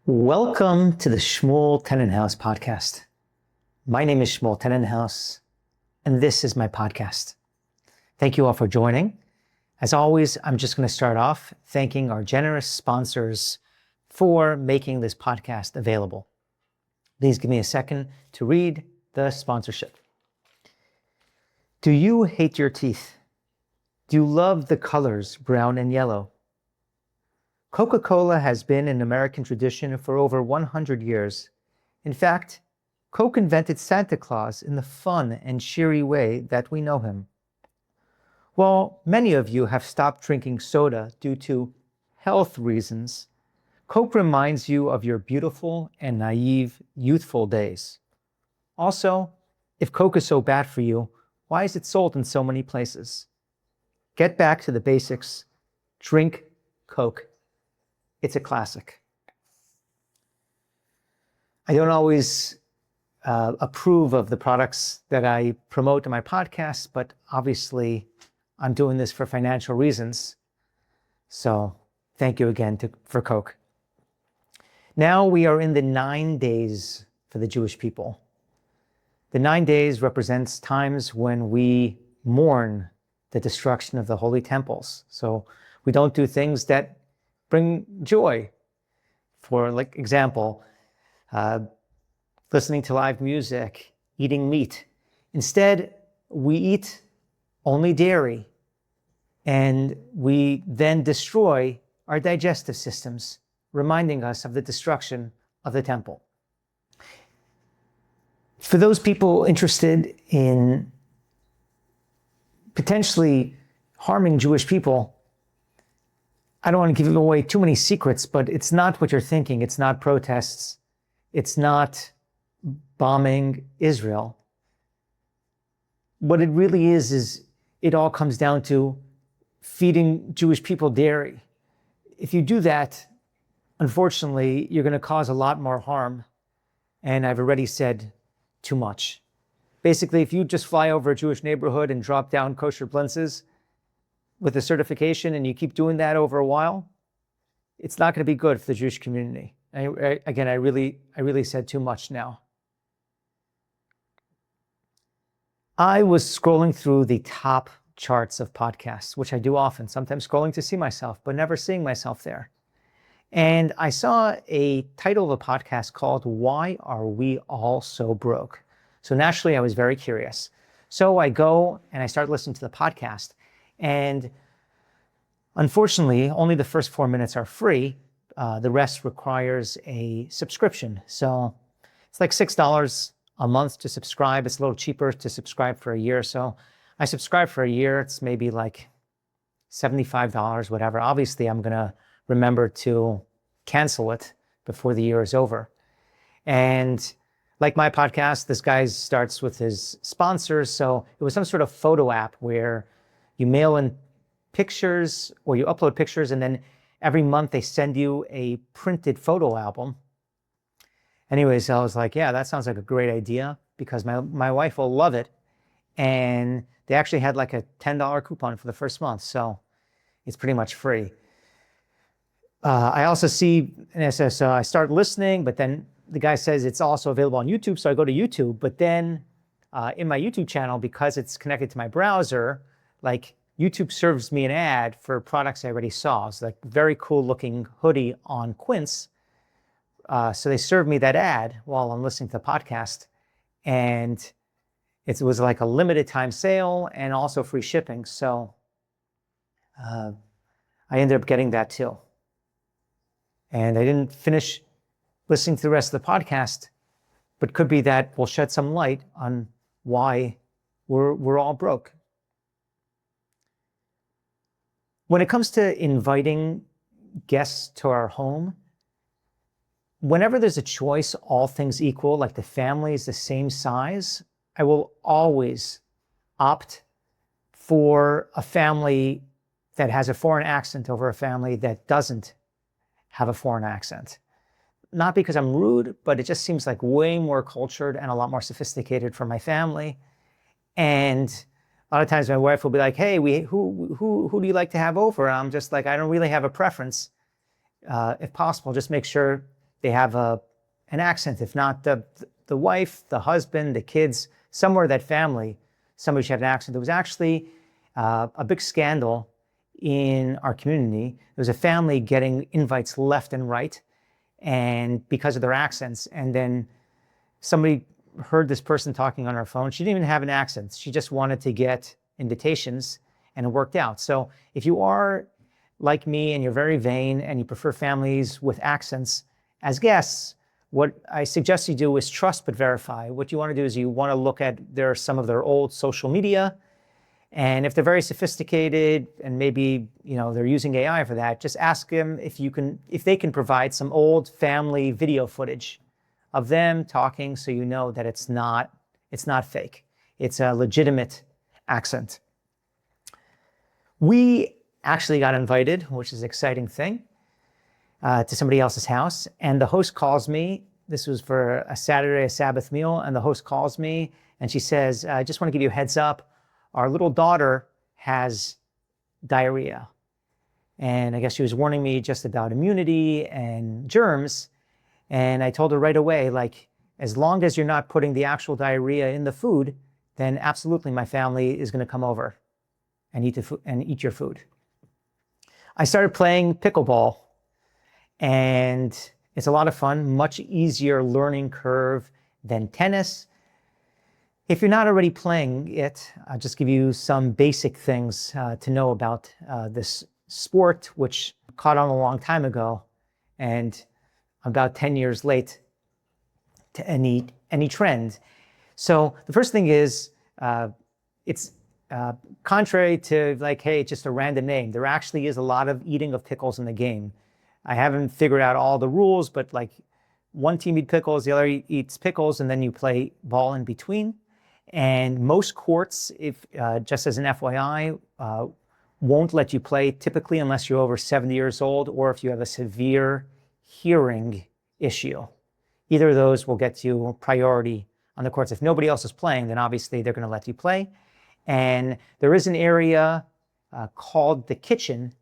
Welcome to the Shmuel Tennenhaus podcast. My name is Shmuel Tennenhaus, and this is my podcast. Thank you all for joining. As always, I'm just going to start off thanking our generous sponsors for making this podcast available. Please give me a second to read the sponsorship. Do you hate your teeth? Do you love the colors brown and yellow? Coca-Cola has been an American tradition for over 100 years. In fact, Coke invented Santa Claus in the fun and cheery way that we know him. While many of you have stopped drinking soda due to health reasons, Coke reminds you of your beautiful and naive, youthful days. Also, if Coke is so bad for you, why is it sold in so many places? Get back to the basics. Drink Coke. It's a classic. I don't always approve of the products that I promote in my podcast, but obviously I'm doing this for financial reasons. So thank you again for Coke. Now we are in the 9 days for the Jewish people. The 9 days represents times when we mourn the destruction of the holy temples. So we don't do things that bring joy. For example, listening to live music, eating meat. Instead, we eat only dairy, and we then destroy our digestive systems, reminding us of the destruction of the temple. For those people interested in potentially harming Jewish people, I don't want to give away too many secrets, but it's not what you're thinking. It's not protests. It's not bombing Israel. What it really is it all comes down to feeding Jewish people dairy. If you do that, unfortunately, you're going to cause a lot more harm. And I've already said too much. Basically, if you just fly over a Jewish neighborhood and drop down kosher blintzes with a certification, and you keep doing that over a while, it's not going to be good for the Jewish community. I really said too much now. I was scrolling through the top charts of podcasts, which I do often, sometimes scrolling to see myself, but never seeing myself there. And I saw a title of a podcast called Why Are We All So Broke? So naturally, I was very curious. So I go and I start listening to the podcast. And unfortunately, only the first 4 minutes are free. The rest requires a subscription. So it's like $6 a month to subscribe. It's a little cheaper to subscribe for a year. So I subscribe for a year. It's maybe like $75, whatever. Obviously, I'm going to remember to cancel it before the year is over. And like my podcast, this guy starts with his sponsors. So it was some sort of photo app where you mail in pictures or you upload pictures, and then every month they send you a printed photo album. Anyways, I was like, yeah, that sounds like a great idea because my wife will love it. And they actually had like a $10 coupon for the first month. So it's pretty much free. I also see, and it says, I start listening, but then the guy says it's also available on YouTube. So I go to YouTube, but then in my YouTube channel, because it's connected to my browser, like YouTube serves me an ad for products I already saw. It's like very cool looking hoodie on Quince. So they served me that ad while I'm listening to the podcast. And it was like a limited time sale and also free shipping. So I ended up getting that too. And I didn't finish listening to the rest of the podcast, but could be that will shed some light on why we're all broke. When it comes to inviting guests to our home, whenever there's a choice, all things equal, like the family is the same size, I will always opt for a family that has a foreign accent over a family that doesn't have a foreign accent. Not because I'm rude, but it just seems like way more cultured and a lot more sophisticated for my family. And a lot of times my wife will be like, hey, who do you like to have over? And I'm just like, I don't really have a preference. If possible, just make sure they have an accent. If not the wife, the husband, the kids, somewhere that family, somebody should have an accent. There was actually a big scandal in our community. There was a family getting invites left and right, and because of their accents. And then somebody heard this person talking on her phone. She didn't even have an accent. She just wanted to get invitations, and it worked out. So if you are like me and you're very vain and you prefer families with accents as guests, what I suggest you do is trust but verify. What you want to do is you want to look at some of their old social media. And if they're very sophisticated and maybe they're using AI for that, just ask them if they can provide some old family video footage of them talking, so you know that it's not fake. It's a legitimate accent. We actually got invited, which is an exciting thing, to somebody else's house, and the host calls me. This was for a Saturday, a Sabbath meal, and the host calls me and she says, "I just want to give you a heads up. Our little daughter has diarrhea." And I guess she was warning me just about immunity and germs. And I told her right away, like, as long as you're not putting the actual diarrhea in the food, then absolutely my family is going to come over and eat your food. I started playing pickleball, and it's a lot of fun, much easier learning curve than tennis. If you're not already playing it, I'll just give you some basic things to know about this sport, which caught on a long time ago, and about 10 years late to any trend. So the first thing is, it's contrary to hey, just a random name. There actually is a lot of eating of pickles in the game. I haven't figured out all the rules, but one team eats pickles, the other eats pickles, and then you play ball in between. And most courts, if just as an FYI, won't let you play typically unless you're over 70 years old or if you have a severe hearing issue. Either of those will get you priority on the courts. If nobody else is playing, then obviously they're going to let you play. And there is an area called the kitchen,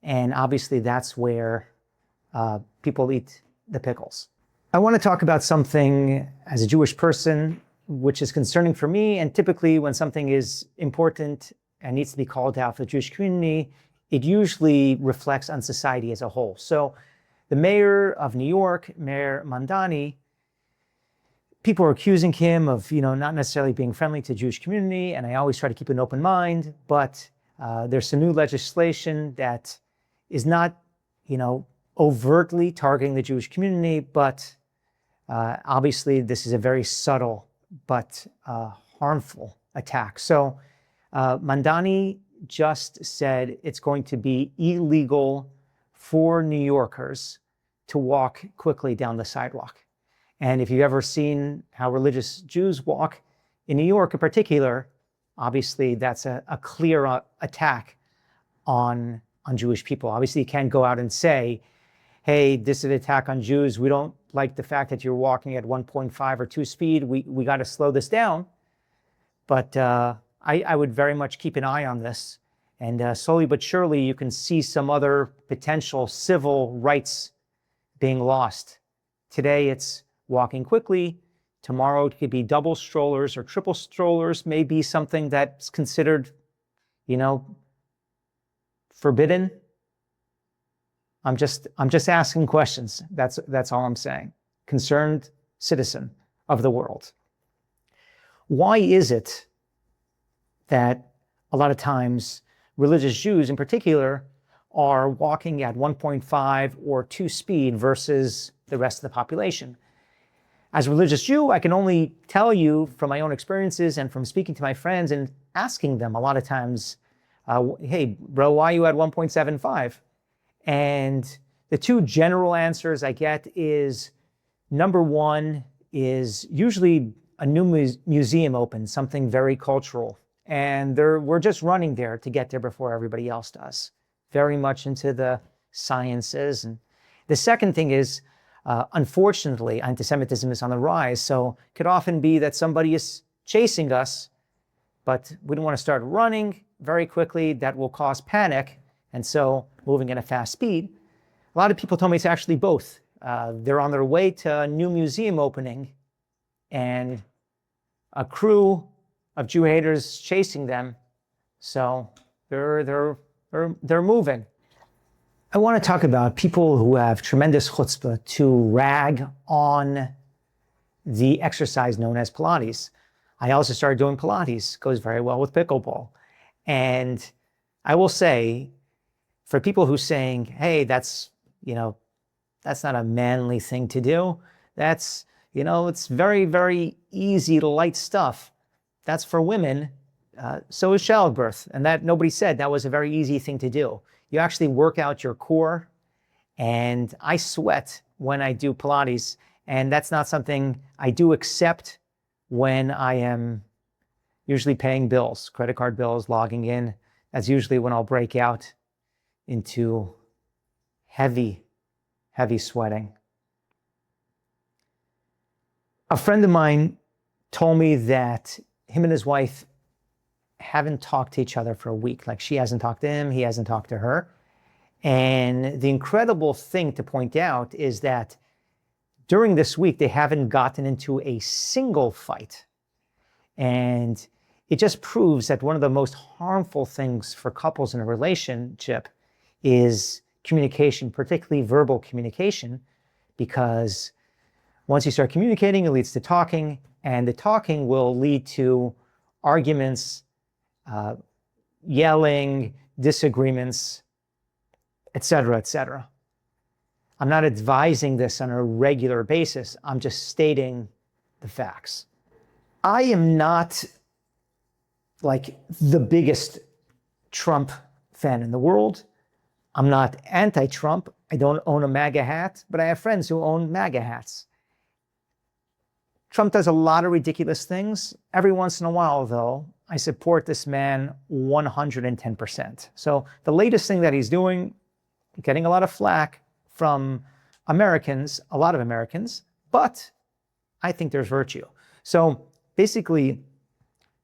and obviously that's where people eat the pickles. I want to talk about something as a Jewish person which is concerning for me, and typically when something is important and needs to be called out for the Jewish community, it usually reflects on society as a whole. So the mayor of New York, Mayor Mamdani, people are accusing him of not necessarily being friendly to the Jewish community, and I always try to keep an open mind, but there's some new legislation that is not overtly targeting the Jewish community, but obviously this is a very subtle but harmful attack. So Mamdani just said it's going to be illegal for New Yorkers to walk quickly down the sidewalk. And if you've ever seen how religious Jews walk in New York in particular, obviously that's a clear attack on Jewish people. Obviously you can't go out and say, hey, this is an attack on Jews. We don't like the fact that you're walking at 1.5 or 2 speed. We got to slow this down. But I would very much keep an eye on this. And slowly but surely, you can see some other potential civil rights being lost. Today, it's walking quickly. Tomorrow, it could be double strollers or triple strollers, may be something that's considered, forbidden. I'm just asking questions. That's all I'm saying. Concerned citizen of the world. Why is it that a lot of times religious Jews in particular are walking at 1.5 or 2 speed versus the rest of the population? As a religious Jew, I can only tell you from my own experiences and from speaking to my friends and asking them a lot of times, hey, bro, why are you at 1.75? And the two general answers I get is, number one is usually a new museum opens, something very cultural. And we're just running there to get there before everybody else does. Very much into the sciences. And the second thing is, unfortunately, anti-Semitism is on the rise. So it could often be that somebody is chasing us, but we don't want to start running very quickly. That will cause panic. And so moving at a fast speed. A lot of people told me it's actually both. They're on their way to a new museum opening, and a crew of Jew haters chasing them. So they're moving. I want to talk about people who have tremendous chutzpah to rag on the exercise known as Pilates. I also started doing Pilates. Goes very well with pickleball. And I will say, for people who saying, hey, that's not a manly thing to do. That's, it's very, very easy, light stuff. That's for women. So is childbirth. And that nobody said that was a very easy thing to do. You actually work out your core. And I sweat when I do Pilates. And that's not something I do except when I am usually paying bills, credit card bills, logging in. That's usually when I'll break out into heavy sweating. A friend of mine told me that him and his wife haven't talked to each other for a week. Like, she hasn't talked to him, he hasn't talked to her. And the incredible thing to point out is that during this week, they haven't gotten into a single fight. And it just proves that one of the most harmful things for couples in a relationship is communication, particularly verbal communication, because once you start communicating, it leads to talking, and the talking will lead to arguments, yelling, disagreements, etc., etc. I'm not advising this on a regular basis. I'm just stating the facts. I am not like the biggest Trump fan in the world. I'm not anti-Trump. I don't own a MAGA hat, but I have friends who own MAGA hats. Trump does a lot of ridiculous things. Every once in a while, though, I support this man 110%. So the latest thing that he's doing, getting a lot of flack from Americans, a lot of Americans, but I think there's virtue. So basically,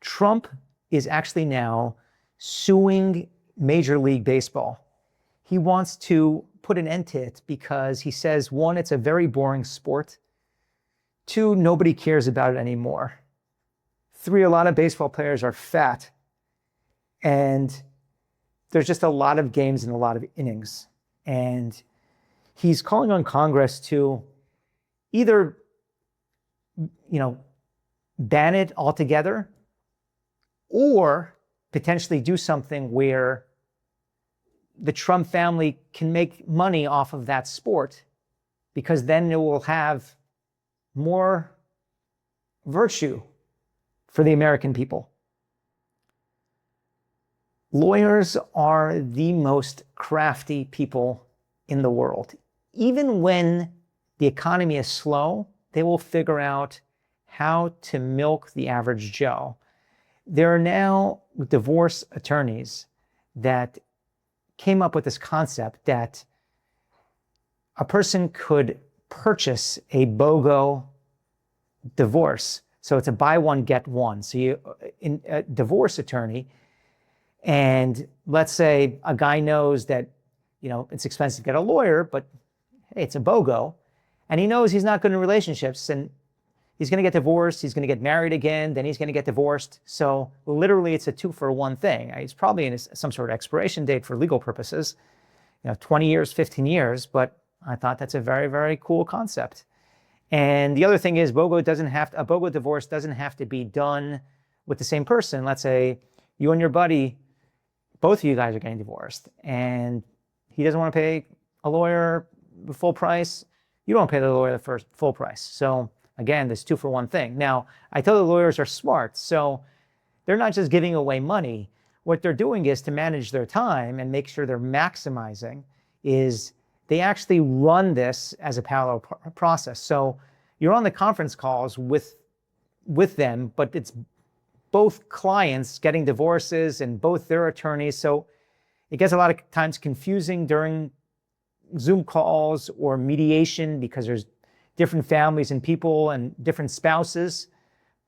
Trump is actually now suing Major League Baseball. He wants to put an end to it because he says, one, it's a very boring sport. Two, nobody cares about it anymore. Three, a lot of baseball players are fat. And there's just a lot of games and a lot of innings. And he's calling on Congress to either, ban it altogether, or potentially do something where the Trump family can make money off of that sport, because then it will have more virtue for the American people. Lawyers are the most crafty people in the world. Even when the economy is slow, they will figure out how to milk the average Joe. There are now divorce attorneys that came up with this concept that a person could purchase a BOGO divorce. So it's a buy one, get one. So you, in a divorce attorney, and let's say a guy knows that, it's expensive to get a lawyer, but hey, it's a BOGO. And he knows he's not good in relationships, and he's going to get divorced, he's going to get married again, then he's going to get divorced. So literally it's a 2-for-1 thing. It's probably in some sort of expiration date for legal purposes, 20 years, 15 years, but I thought that's a very, very cool concept. And the other thing is, a BOGO divorce doesn't have to be done with the same person. Let's say you and your buddy, both of you guys are getting divorced, and he doesn't want to pay a lawyer the full price. You don't pay the lawyer the first full price. So again, this 2-for-1 thing. Now, I tell the lawyers are smart, so they're not just giving away money. What they're doing is to manage their time and make sure they're maximizing, is they actually run this as a parallel process. So you're on the conference calls with them, but it's both clients getting divorces and both their attorneys. So it gets a lot of times confusing during Zoom calls or mediation, because there's different families and people and different spouses,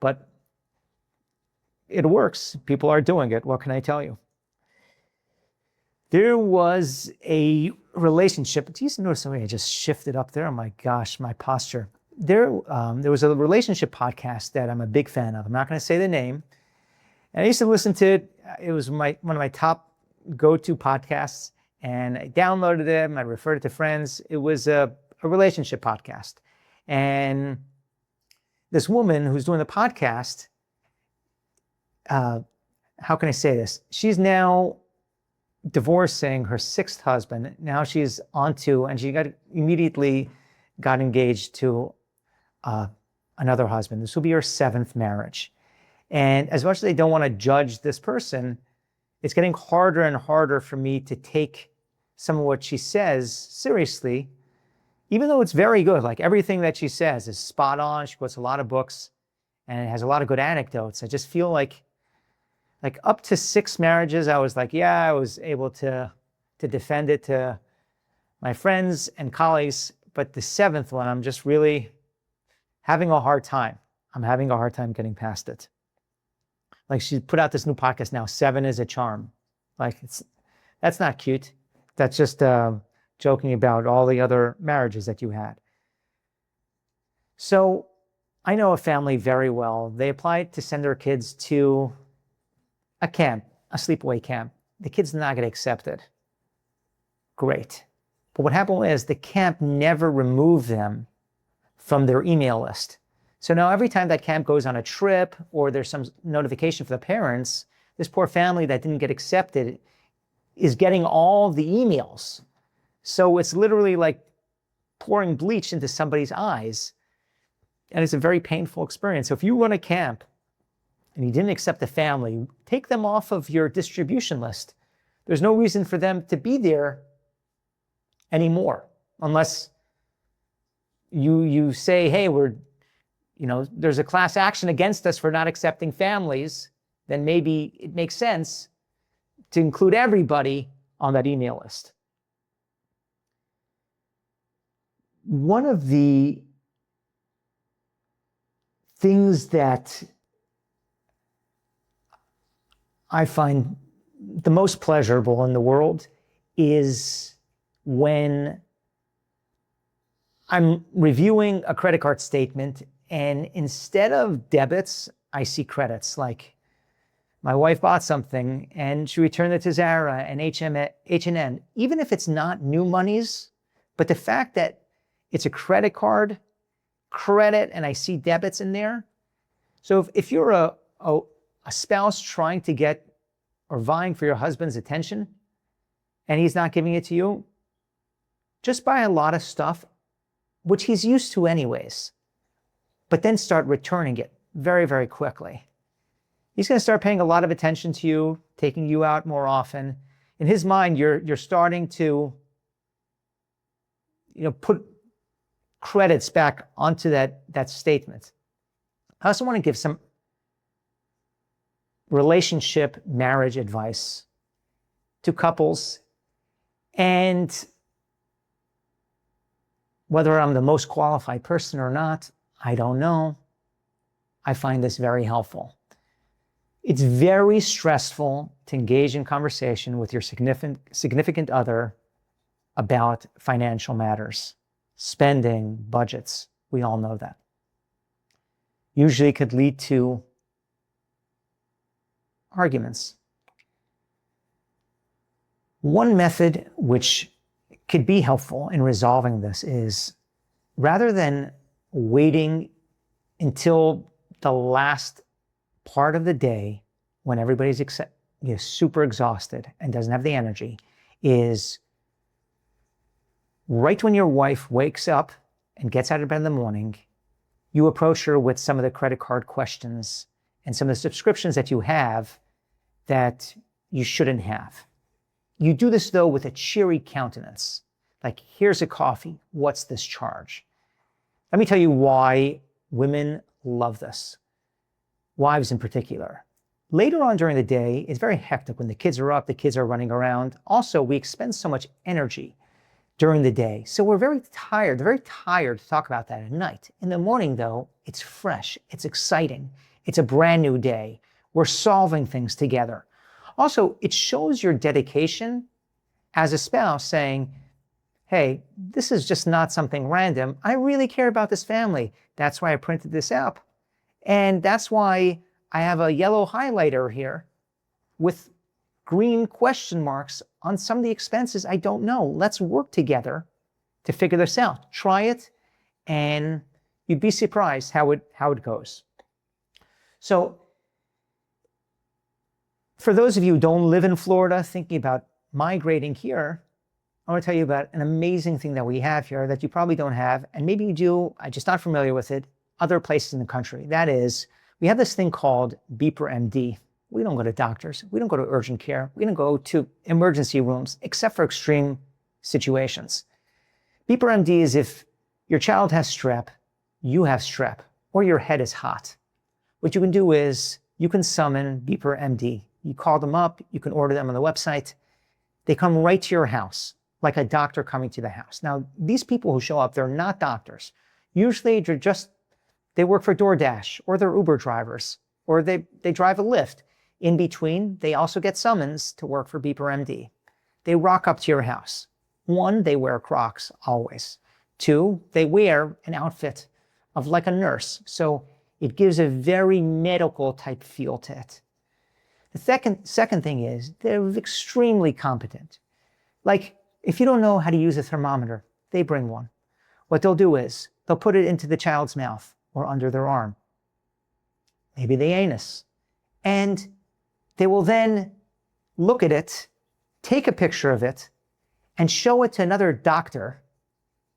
but it works. People are doing it. What can I tell you? There was a relationship. Do you notice the way I just shifted up there? Oh my gosh, my posture. There was a relationship podcast that I'm a big fan of. I'm not going to say the name. And I used to listen to it. It was one of my top go-to podcasts. And I downloaded them. I referred it to friends. It was a relationship podcast. And this woman who's doing the podcast, how can I say this? She's now divorcing her sixth husband. Now she's onto, and she immediately got engaged to another husband. This will be her seventh marriage. And as much as I don't want to judge this person, it's getting harder and harder for me to take some of what she says seriously, even though it's very good. Like everything that she says is spot on. She quotes a lot of books and it has a lot of good anecdotes. I just feel like up to 6 marriages, I was like, yeah, I was able to defend it to my friends and colleagues. But the 7th one, I'm just really having a hard time. I'm having a hard time getting past it. Like she put out this new podcast now, 7 is a Charm. Like that's not cute. That's just joking about all the other marriages that you had. So I know a family very well. They applied to send their kids to a camp, a sleepaway camp. The kids did not get accepted. Great. But what happened was the camp never removed them from their email list. So now every time that camp goes on a trip or there's some notification for the parents, this poor family that didn't get accepted is getting all the emails. So it's literally like pouring bleach into somebody's eyes. And it's a very painful experience. So if you run a camp and you didn't accept the family, take them off of your distribution list. There's no reason for them to be there anymore, unless you say, hey, there's a class action against us for not accepting families, then maybe it makes sense to include everybody on that email list. One of the things that I find the most pleasurable in the world is when I'm reviewing a credit card statement and instead of debits, I see credits. Like my wife bought something and she returned it to Zara and H&M, even if it's not new monies, but the fact that it's a credit card, credit, and I see debits in there. So if you're a spouse trying to get or vying for your husband's attention and he's not giving it to you, just buy a lot of stuff, which he's used to anyways, but then start returning it very, very quickly. He's going to start paying a lot of attention to you, taking you out more often. In his mind, you're starting to put credits back onto that statement. I also want to give some relationship marriage advice to couples, and whether I'm the most qualified person or not, I don't know. I find this very helpful. It's very stressful to engage in conversation with your significant other about financial matters, spending, budgets. We all know that. Usually it could lead to arguments. One method which could be helpful in resolving this is, rather than waiting until the last part of the day when everybody's super exhausted and doesn't have the energy, is right when your wife wakes up and gets out of bed in the morning, you approach her with some of the credit card questions and some of the subscriptions that you have that you shouldn't have. You do this, though, with a cheery countenance. Like, here's a coffee. What's this charge? Let me tell you why women love this. Wives in particular. Later on during the day, it's very hectic when the kids are up, the kids are running around. Also, we expend so much energy during the day. So we're very tired to talk about that at night. In the morning, though, it's fresh, it's exciting, it's a brand new day. We're solving things together. Also, it shows your dedication as a spouse saying, hey, this is just not something random. I really care about this family. That's why I printed this out. And that's why I have a yellow highlighter here with green question marks on some of the expenses I don't know. Let's work together to figure this out. Try it, and you'd be surprised how it goes. So for those of you who don't live in Florida, thinking about migrating here, I want to tell you about an amazing thing that we have here that you probably don't have, and maybe you do, I'm just not familiar with it, other places in the country. That is, we have this thing called Beeper MD. We don't go to doctors. We don't go to urgent care. We don't go to emergency rooms, except for extreme situations. Beeper MD is if your child has strep, you have strep, or your head is hot. What you can do is you can summon Beeper MD. You call them up, you can order them on the website. They come right to your house, like a doctor coming to the house. Now, these people who show up, they're not doctors. Usually they work for DoorDash, or they're Uber drivers, or they drive a Lyft. In between, they also get summons to work for Beeper MD. They rock up to your house. 1, they wear Crocs, always. 2, they wear an outfit of like a nurse. So it gives a very medical type feel to it. The second thing is they're extremely competent. Like, if you don't know how to use a thermometer, they bring one. What they'll do is they'll put it into the child's mouth or under their arm, maybe the anus. And they will then look at it, take a picture of it, and show it to another doctor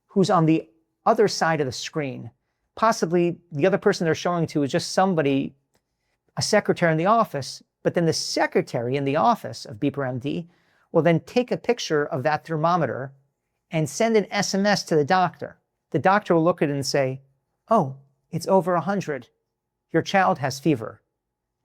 who's on the other side of the screen. Possibly the other person they're showing to is just somebody, a secretary in the office, but then the secretary in the office of Beeper MD will then take a picture of that thermometer and send an SMS to the doctor. The doctor will look at it and say, oh, it's over 100. Your child has fever.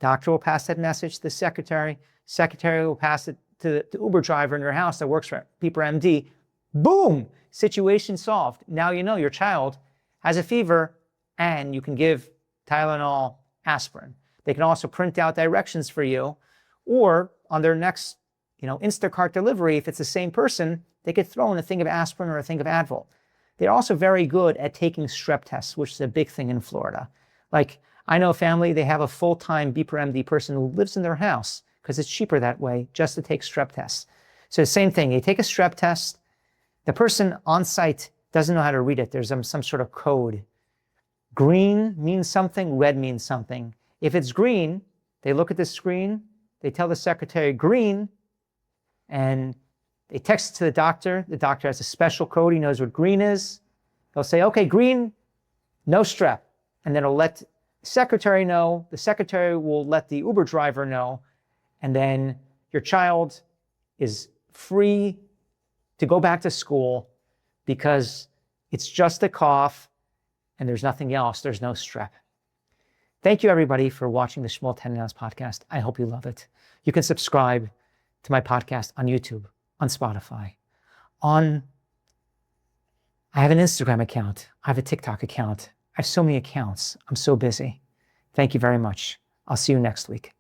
Doctor will pass that message to the secretary. Secretary will pass it to the Uber driver in your house that works for Beeper MD. Boom! Situation solved. Now you know your child has a fever and you can give Tylenol, aspirin. They can also print out directions for you, or on their next, Instacart delivery, if it's the same person, they could throw in a thing of aspirin or a thing of Advil. They're also very good at taking strep tests, which is a big thing in Florida. Like, I know a family, they have a full-time Beeper MD person who lives in their house because it's cheaper that way just to take strep tests. So same thing, you take a strep test, the person on site doesn't know how to read it. There's some sort of code. Green means something, red means something. If it's green, they look at the screen, they tell the secretary green, and they text it to the doctor. The doctor has a special code. He knows what green is. They'll say, okay, green, no strep. And then it'll let the secretary know. The secretary will let the Uber driver know. And then your child is free to go back to school because it's just a cough and there's nothing else. There's no strep. Thank you, everybody, for watching the Shmuel Tennenhaus podcast. I hope you love it. You can subscribe to my podcast on YouTube, on Spotify, I have an Instagram account. I have a TikTok account. I have so many accounts. I'm so busy. Thank you very much. I'll see you next week.